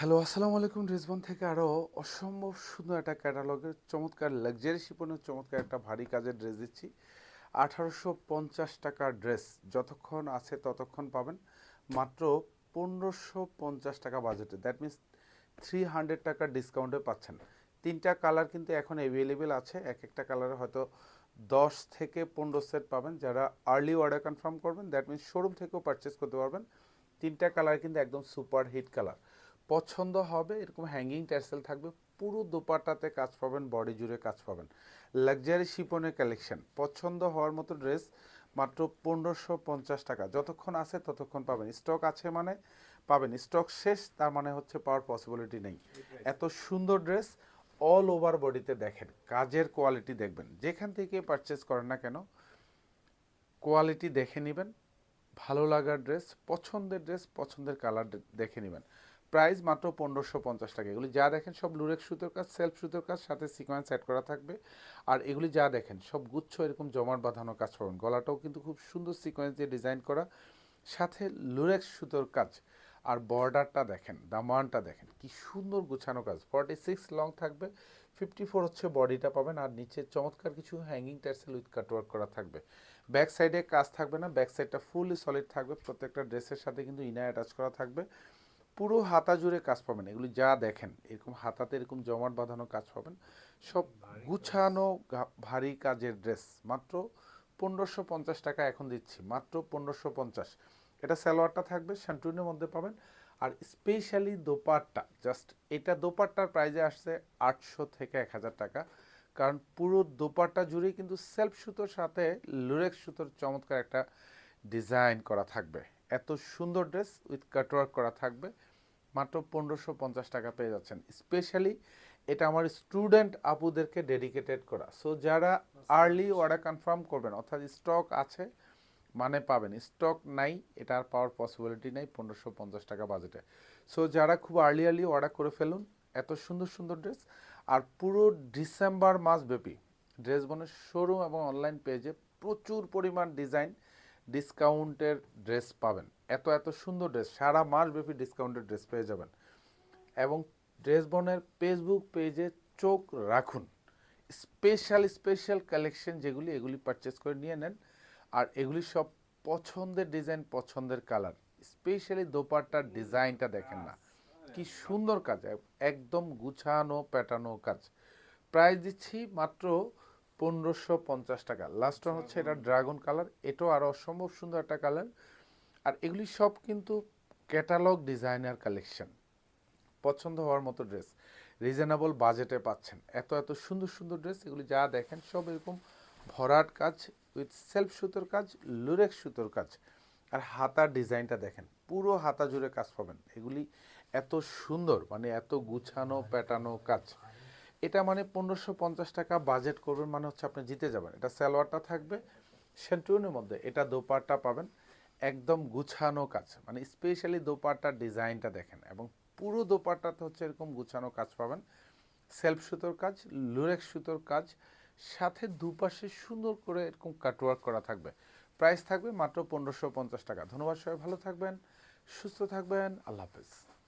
Hello, আসসালামু আলাইকুম। রিজওয়ান থেকে আরও অসম্ভব সুন্দর একটা ক্যাটালগের চমৎকার লাক্সারি শিপনের চমৎকার একটা ভারী কাজের ড্রেস দিচ্ছি। 1850 টাকার ড্রেস যতক্ষণ আছে ততক্ষণ পাবেন মাত্র 1550 টাকা বাজেটে। দ্যাট মিনস 300 টাকার ডিসকাউন্টে পাচ্ছেন। তিনটা কালার কিন্তু এখন অ্যাভেলেবেল আছে। এক একটা কালারে হয়তো 10 থেকে 15 সেট পাবেন। যারা আর্লি অর্ডার কনফার্ম করবেন, দ্যাট মিনস শোরুম থেকেও পারচেস করতে পারবেন। তিনটা কালার কিন্তু একদম সুপার হিট কালার। পছন্দ হবে, এরকম হ্যাঙ্গিং ট্যাসেল থাকবে, পুরো দোপাট্টাতে কাজ পাবেন, বডি জুড়ে কাজ পাবেন। লাক্সারি শিপনের কালেকশন, পছন্দ হওয়ার মতো ড্রেস মাত্র 1550 টাকা। যতক্ষণ আছে ততক্ষণ পাবেন। স্টক আছে মানে পাবেন, স্টক শেষ তার মানে হচ্ছে পাওয়ার পসিবিলিটি নেই। এত সুন্দর ড্রেস, অল ওভার বডিতে দেখেন, কাজের কোয়ালিটি দেখবেন। যেখান থেকে পারচেস করেন না কেন, কোয়ালিটি দেখে নেবেন। ভালো লাগার ড্রেস, পছন্দের ড্রেস, পছন্দের কালার দেখে নেবেন। প্রাইস মাত্র 1550 টাকা। এগুলি যা দেখেন সব লুরেক্স সুতোর কাজ, সেলফ সুতোর কাজ, সাথে সিকোয়েন্স সেট করা থাকবে। আর এগুলি যা দেখেন সব গুচ্ছ এরকম জমাট বাঁধানো কাজ পাবেন। গলাটাও কিন্তু খুব সুন্দর সিকোয়েন্স দিয়ে ডিজাইন করা, সাথে লুরেক্স সুতোর কাজ। আর বর্ডারটা দেখেন, দামানটা দেখেন, কি সুন্দর গুছানো কাজ। 46 লং থাকবে, 54 হচ্ছে বডিটা পাবেন। আর নিচে চমৎকার কিছু হ্যাঙ্গিং টার্সেল উইথ কাটওয়ার্ক করা থাকবে। ব্যাক সাইডে কাজ থাকবে না, ব্যাক সাইডটা ফুললি সলিড থাকবে। প্রত্যেকটা ড্রেসের সাথে কিন্তু ইনার অ্যাটাচ করা থাকবে। পুরো হাতা জুড়ে কাজ পাবেন। এগুলি যা দেখেন এরকম হাতাতে এরকম জমাট বাঁধানো কাজ পাবেন। সব গুছানো ভারী কাজের ড্রেস মাত্র 1550 টাকা এখন দিচ্ছি, মাত্র 1550। এটা সালোয়ারটা থাকবে শ্যান্টুনের মধ্যে পাবেন। আর স্পেশালি দোপাট্টা, জাস্ট এটা দোপাট্টার প্রাইজে আসছে 800 থেকে 1000 টাকা। কারণ পুরো দোপাট্টা জুড়েই কিন্তু সেলফ সুতোর সাথে লুরেক্স সুতোর চমৎকার একটা ডিজাইন করা থাকবে। এত সুন্দর ড্রেস উইথ কাটওয়ার্ক করা থাকবে, মাত্র 1550 টাকা পেয়ে যাচ্ছেন। স্পেশালি এটা আমার স্টুডেন্ট আপুদেরকে ডেডিকেটেড করা। সো যারা আর্লি অর্ডার কনফার্ম করবেন, অর্থাৎ স্টক আছে মানে পাবেন, স্টক নাই এটা আর পাওয়ার পসিবিলিটি নেই 1550 টাকা বাজেটে। সো যারা খুব আর্লি আর্লি অর্ডার করে ফেলুন, এত সুন্দর সুন্দর ড্রেস। আর পুরো ডিসেম্বর মাস ব্যাপী ড্রেস বনের শোরুম এবং অনলাইন পেজে প্রচুর পরিমাণ ডিজাইন ডিসকাউন্টের ড্রেস পাবেন। এত এত সুন্দর ড্রেস সারা মাস ব্যাপী ডিসকাউন্টের ড্রেস পেয়ে যাবেন। এবং ড্রেস বনের ফেসবুক পেজে চোখ রাখুন। স্পেশাল স্পেশাল কালেকশন যেগুলি, এগুলি পারচেস করে নিয়ে নেন। আর এগুলি সব পছন্দের ডিজাইন, পছন্দের কালার। স্পেশালি দোপাট্টার ডিজাইনটা দেখেন না, কি সুন্দর কাজ, একদম গুছানো প্যাটানো কাজ। প্রাইস দিচ্ছি মাত্র 1550 টাকা। লাস্ট হচ্ছে এটা ড্রাগন কালার, এটাও আরও অসম্ভব সুন্দর একটা কালার। আর এগুলি সব কিন্তু ক্যাটালগ ডিজাইনার কালেকশন, পছন্দ হওয়ার মতো ড্রেস, রিজনেবল বাজেটে পাচ্ছেন। এত এত সুন্দর সুন্দর ড্রেস, এগুলি যা দেখেন সব এরকম ভরাট কাজ উইথ সেলফ সুতোর কাজ, লুরেক্স সুতোর কাজ। আর হাতার ডিজাইনটা দেখেন, পুরো হাতা জুড়ে কাজ পাবেন। এগুলি এত সুন্দর, মানে এত গুছানো প্যাটানো কাজ। এটা মানে 1550 টাকা বাজেট করবেন মানে হচ্ছে আপনি জিতে যাবেন। এটা সালোয়ারটা থাকবে সেন্টুনের মধ্যে, এটা দোপাট্টা পাবেন একদম গুছানো কাজ, মানে স্পেশালি দোপাট্টার ডিজাইনটা দেখেন। এবং পুরো দোপাট্টাতে হচ্ছে এরকম গুছানো কাজ পাবেন, সেলফ সুতোর কাজ, লুরেক্স সুতোর কাজ, সাথে দুপাশে সুন্দর করে এরকম কাটওয়ার্ক করা থাকবে। প্রাইস থাকবে মাত্র 1550 টাকা। ধন্যবাদ, সবাই ভালো থাকবেন, সুস্থ থাকবেন, আল্লাহ হাফেজ।